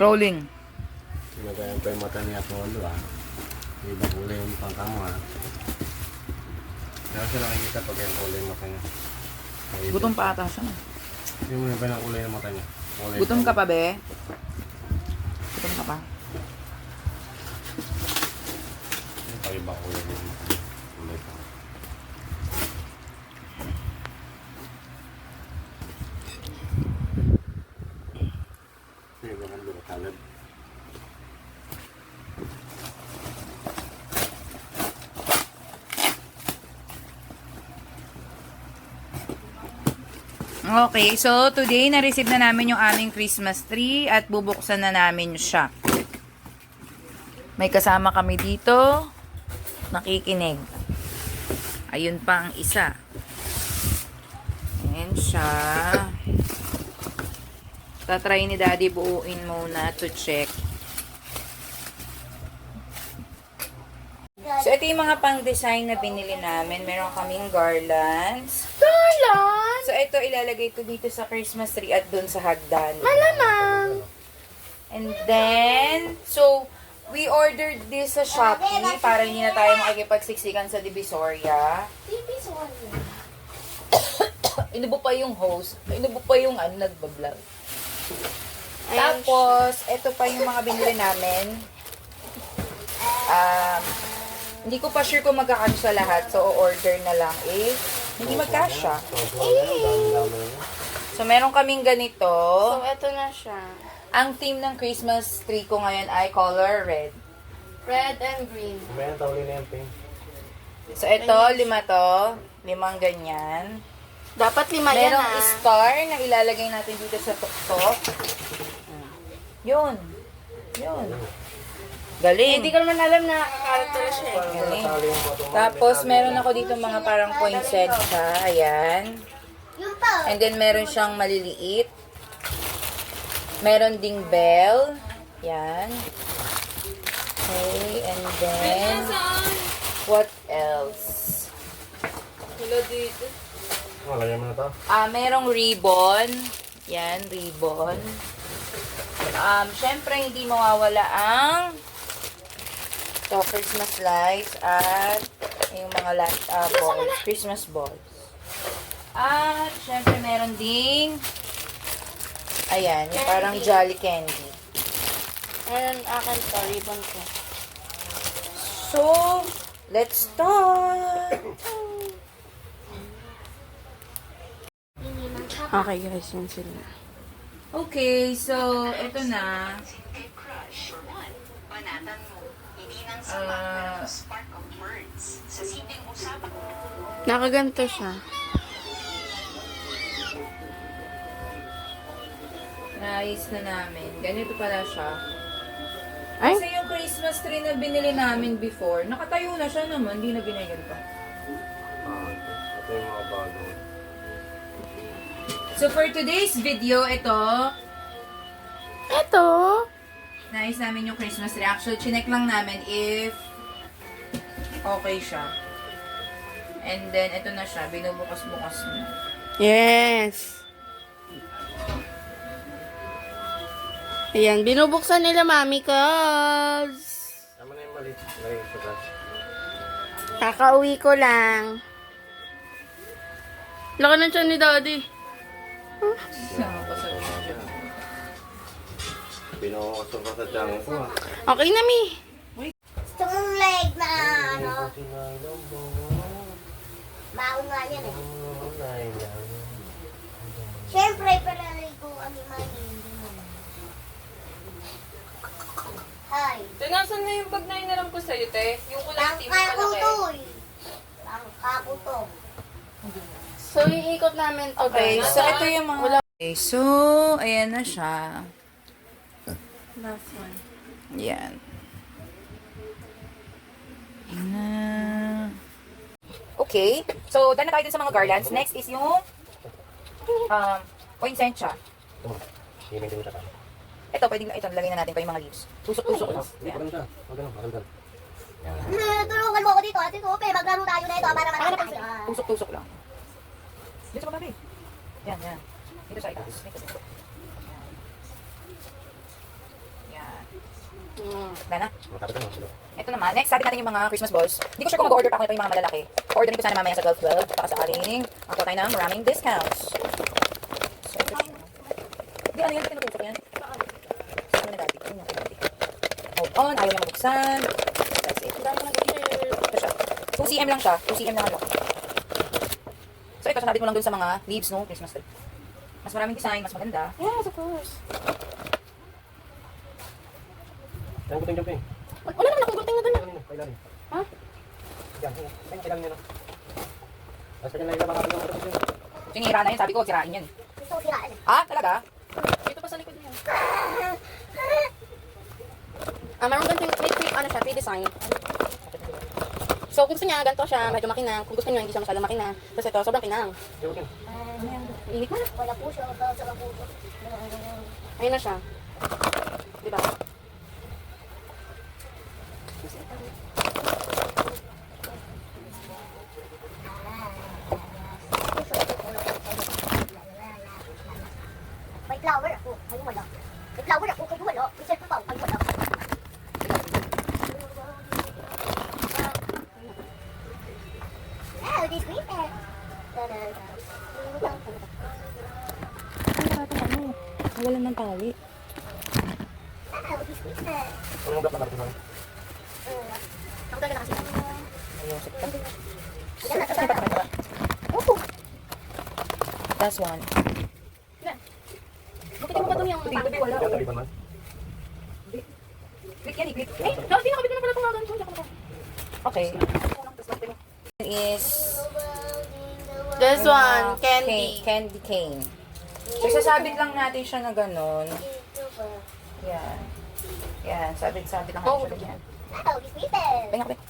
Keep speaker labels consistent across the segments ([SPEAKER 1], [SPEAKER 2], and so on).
[SPEAKER 1] Rolling.
[SPEAKER 2] Sinagayan pa yung mata ni Apollo Iba kulay yung mukhang kamo Kaya siya nakikita pag yung kulay yung mata niya.
[SPEAKER 1] Gutom pa ata siya.
[SPEAKER 2] Hindi mo iba ng kulay yung mata niya.
[SPEAKER 1] Gutom ka pa, be? Gutom ka pa?
[SPEAKER 2] Pag iba kulay yung mata niya. Kulay pa. Iba ng luka talad.
[SPEAKER 1] Okay, so today na-receive na namin yung aming Christmas tree at bubuksan na namin siya. May kasama kami dito, nakikinig. Ayun pa ang isa. Ayan siya. Tatry ni Daddy buuin muna to check. So, ito yung mga pang-design na binili namin. Meron kaming garlands.
[SPEAKER 3] Garland?
[SPEAKER 1] So, ito ilalagay ko dito sa Christmas tree at dun sa hagdan.
[SPEAKER 3] Malamang.
[SPEAKER 1] And then, so, we ordered this sa Shopee para hindi na tayo makikipagsiksikan sa Divisoria. Inubo pa yung host. Inubo pa yung nagbablog. Tapos, ito pa yung mga binili namin. Hindi ko pa sure kung magkakano sa lahat. So, order na lang. Hindi magkasya. So, meron kaming ganito.
[SPEAKER 3] So, eto na siya.
[SPEAKER 1] Ang theme ng Christmas tree ko ngayon ay color red.
[SPEAKER 3] Red and green.
[SPEAKER 2] May tawli na yung pink.
[SPEAKER 1] So, ito, 5 to. 5 ganyan.
[SPEAKER 3] Dapat 5 yan,
[SPEAKER 1] Merong star na ilalagay natin dito sa tuktok. Yun. Yun. Galing.
[SPEAKER 3] Hindi ko naman alam na character siya eh.
[SPEAKER 1] Galing. Tapos, meron ako dito mga parang poinsettia. Ayan. And then, meron siyang maliliit. Meron ding bell. Yan. Okay. And then, what else?
[SPEAKER 3] Wala dito.
[SPEAKER 2] Lagyan mo na to.
[SPEAKER 1] Merong ribbon. Yan, ribbon. Syempre, hindi mawawala ang Christmas lights at yung mga balls, Christmas balls. At, syempre, meron ding ayan, yung parang Jolly Candy.
[SPEAKER 3] Ayan, akin to, ribbon ko.
[SPEAKER 1] So, let's start!
[SPEAKER 3] Okay guys, yun sila.
[SPEAKER 1] Okay, so, eto na.
[SPEAKER 3] Nakaganto siya.
[SPEAKER 1] Naayos na namin. Ganito pala siya.
[SPEAKER 3] Ay?
[SPEAKER 1] Kasi yung Christmas tree na binili namin before, nakatayo na siya naman, hindi na binigyan pa.
[SPEAKER 2] Ito yung mga bago.
[SPEAKER 1] So, for today's video, ito,
[SPEAKER 3] Ito?
[SPEAKER 1] naayos namin yung Christmas tree. Actually, chinek lang namin if okay siya. And then, ito na siya. Binubukas-bukas na.
[SPEAKER 3] Yes. Ayan, binubuksan nila mami cause
[SPEAKER 2] Tama na yung maliit. Lagyan sa taas.
[SPEAKER 3] kakauwi ko lang. Laka na siya ni daddy.
[SPEAKER 1] Sama ko sa video.
[SPEAKER 2] Pinukasok ka sa tiyan ko
[SPEAKER 3] Okay na mi.
[SPEAKER 4] Gusto mong leg na ano? Baon nga yan eh. Siyempre, palagay ko kami mani. Hi.
[SPEAKER 5] Nasaan na yung bag na inaram ko sa'yo, te? Yung kulay team
[SPEAKER 4] Tangka ko
[SPEAKER 5] malaki.
[SPEAKER 4] to eh. Tangka ko to.
[SPEAKER 3] So, iikot namin to
[SPEAKER 1] Okay,
[SPEAKER 3] guys.
[SPEAKER 1] so ito yung mga... Okay, so, ayan na siya.
[SPEAKER 3] Last one.
[SPEAKER 1] Yan. Ayan na. Okay, so done na tayo dun sa mga garlands. Next is yung poinsettia.
[SPEAKER 2] Hindi mo siya.
[SPEAKER 1] Ito, pwedeng ito, lagay na natin pa yung mga leaves. Tusok-tusok lang.
[SPEAKER 2] Hindi ko lang siya. Huwag ganun, magandang.
[SPEAKER 4] Tulungan mo ako dito. Ate Sope, maglaro tayo na ito para marami tayo.
[SPEAKER 1] Tusok-tusok lang. Dito sa babae. Yan, yan. Dito sa itaas. Dito. Wala na.
[SPEAKER 2] Matapos na.
[SPEAKER 1] Ito naman, next, sabi natin yung mga Christmas balls. Hindi ko sure kung mag-order pa ako nito yung mga malalaki. Orderin ko sana mamaya sa 12-12 baka sakaling ako tayo ng maraming discounts. So, ito siya. Hindi, ano yan? Tinutusok yan? Saan mo na dati? Ano yung dati? Hold on, ayaw niya mabuksan. That's it. Ito siya. 2cm lang siya. 2cm lang ano. So, ito, sinabit mo lang dun sa mga leaves, no? Christmas tree. Mas maraming design, mas maganda.
[SPEAKER 3] Yes, of course.
[SPEAKER 2] Yan ko tingin eh.
[SPEAKER 3] Wala naman akong gulting na dun.
[SPEAKER 2] Kanina, kailan.
[SPEAKER 3] Ha?
[SPEAKER 2] Yan, kailan nyo na. Basta kailan nila makapagod ng matapos yun.
[SPEAKER 1] Sinira na yun, sabi ko, sirain yan.
[SPEAKER 4] Gusto ko siraan.
[SPEAKER 1] Ah, talaga?
[SPEAKER 3] Dito pa sa likod niya. Meron ganito ano siya, pre-design. So, kung gusto niya, ganito siya, medyo makinang. Kung gusto niya, hindi siya masyadong makinang. Tapos ito, sobrang kinang.
[SPEAKER 2] Yung
[SPEAKER 3] Init na.
[SPEAKER 4] Wala po siya. Wala sa puso.
[SPEAKER 3] Ayun na siya. Diba?
[SPEAKER 4] May flower ako. Kayo wala. May flower ako. Kayo wala. May cellphone pa ako. Kayo wala. Ah, this week eh.
[SPEAKER 1] Nawalan ng tali.
[SPEAKER 4] Ah, this week eh.
[SPEAKER 2] Ano yung block na kapit mo?
[SPEAKER 3] Ako talaga nakasita.
[SPEAKER 1] Ayusip ka.
[SPEAKER 4] Yan na sa Opo.
[SPEAKER 1] Last one.
[SPEAKER 3] Bukit mo ba ito yung...
[SPEAKER 1] Tabi wala.
[SPEAKER 2] Tabi pa man.
[SPEAKER 1] Click yan, click.
[SPEAKER 3] Eh, hindi nakabit mo na pala itong ganito.
[SPEAKER 1] Okay. Is
[SPEAKER 3] This one, candy.
[SPEAKER 1] candy cane. So, isasabit lang natin siya na ganun. Yan. Yan, sabit-sabit lang natin siya. Yan.
[SPEAKER 4] Ah, this week eh.
[SPEAKER 1] Benga, benga.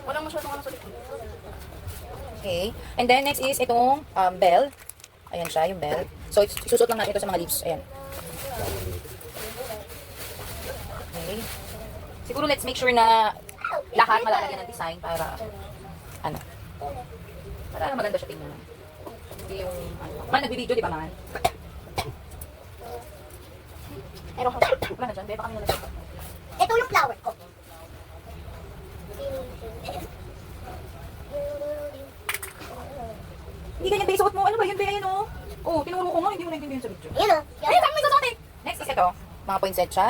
[SPEAKER 3] Walang masyadong ano sa likod.
[SPEAKER 1] Okay. And then, next is itong bell. Ayan siya, yung bell. So, isusot lang natin ito sa mga leaves. Ayan. Okay. Siguro, let's make sure na lahat malalagyan ng design para, ano, para maganda siya tingnan. Hindi yung, ano. Man, nagbibideo, di ba, man?
[SPEAKER 3] Meron ka.
[SPEAKER 1] Wala na dyan, beba kami nalagyan.
[SPEAKER 4] Ito yung flower ko.
[SPEAKER 1] Hindi ganyan, be, suot mo. Ano ba yun, be? Ayan, oh. Oh, tinuro ko nga, hindi mo naintindihan sa video.
[SPEAKER 4] Ayan o.
[SPEAKER 1] Ay, saan mo isusuotin? Next is ito. Mga poinsettia.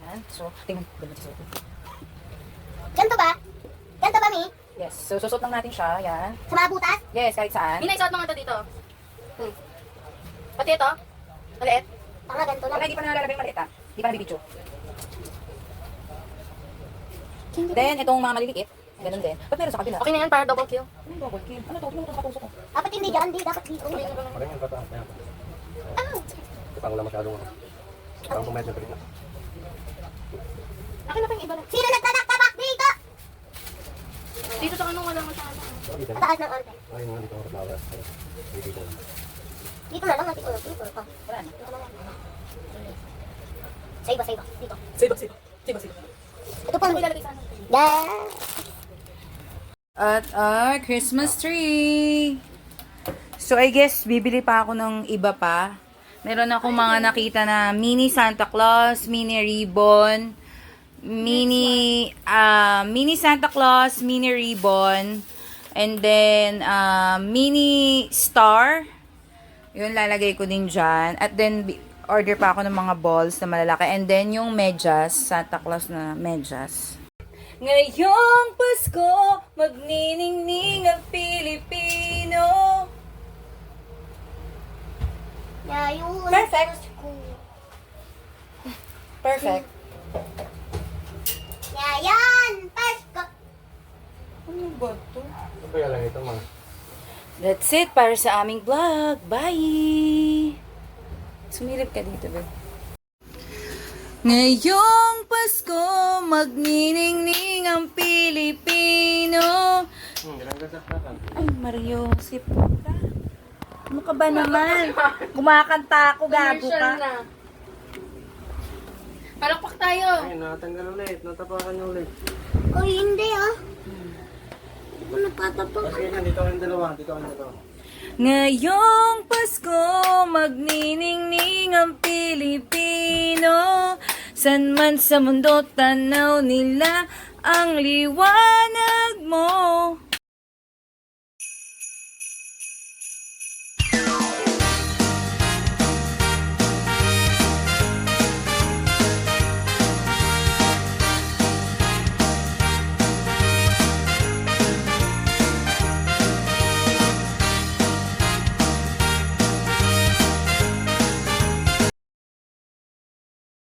[SPEAKER 1] Yan. So, tingnan. Ganun si suotin.
[SPEAKER 4] Ganito ba? Ganito ba, Mi?
[SPEAKER 1] Yes. So, susot lang natin siya. Yan.
[SPEAKER 4] Sa mga butas?
[SPEAKER 1] Yes, kahit saan.
[SPEAKER 3] Mina, isuot mo nga ito dito. Pati ito. Maliit.
[SPEAKER 4] Tanga, ganito lang.
[SPEAKER 1] Wala, hindi pa nalalagay yung maliit, ah. Hindi pa nabibidyo. Then, itong mga maliliit. Ganun din. Ba't meron sa kabila?
[SPEAKER 3] Okay na yan, para double kill.
[SPEAKER 1] Ano yung double kill? Ano to? Tingnan mo itong katusok ko.
[SPEAKER 4] Dapat hindi dyan, di. Dapat dito.
[SPEAKER 2] Parang yung pataas na yan.
[SPEAKER 4] Ano?
[SPEAKER 2] Ito pang wala masyadong ano. Parang pumayat na palit na.
[SPEAKER 3] Akin na pa yung iba na.
[SPEAKER 4] Sino nagtataktabak dito?
[SPEAKER 3] Dito sa kanong wala masyado.
[SPEAKER 2] Dito.
[SPEAKER 4] Mataas ng onte.
[SPEAKER 2] Ay, yung dito ako flower. Dito.
[SPEAKER 4] Dito na lang natin ulo. Dito. Oh.
[SPEAKER 1] Wala na.
[SPEAKER 4] Sa iba, sa iba. Dito.
[SPEAKER 1] Siba.
[SPEAKER 4] Ito pa.
[SPEAKER 3] Ilalagay sa ano.
[SPEAKER 4] Yeah.
[SPEAKER 1] At our Christmas tree. So, I guess, bibili pa ako ng iba pa. Meron akong mga nakita na mini Santa Claus, mini ribbon, mini Santa Claus, mini ribbon, and then, mini star. Yun, lalagay ko din dyan. At then, order pa ako ng mga balls na malalaki. And then, yung medyas, Santa Claus na medyas. Ngayong Pasko, magniningning ang Pilipino.
[SPEAKER 4] Yeah, yun.
[SPEAKER 1] Perfect. Perfect.
[SPEAKER 4] Yeah, yan. Pasko.
[SPEAKER 1] Ano ba ito?
[SPEAKER 2] Ano ba yan lang ito, mga?
[SPEAKER 1] That's it para sa aming vlog. Bye! Sumilip ka dito, babe. Ngayong Pasko, magniningning ang Pilipino.
[SPEAKER 2] Ganda.
[SPEAKER 1] Ay, Mario, si puta. Ano ka ba naman? Kumakanta ako, gago ka.
[SPEAKER 3] Commercial na. Palakpak tayo.
[SPEAKER 2] Ay, natanggal ulit. Natapakan niyo ulit.
[SPEAKER 4] Uy, hindi ah. Hindi ko nagtatapag.
[SPEAKER 2] Kasi yan, dito kayong dalawa. Dito kayong dalawa.
[SPEAKER 1] Ngayong Pasko, magniningning ng Pilipino. San man sa mundo tanaw nila ang liwanag mo.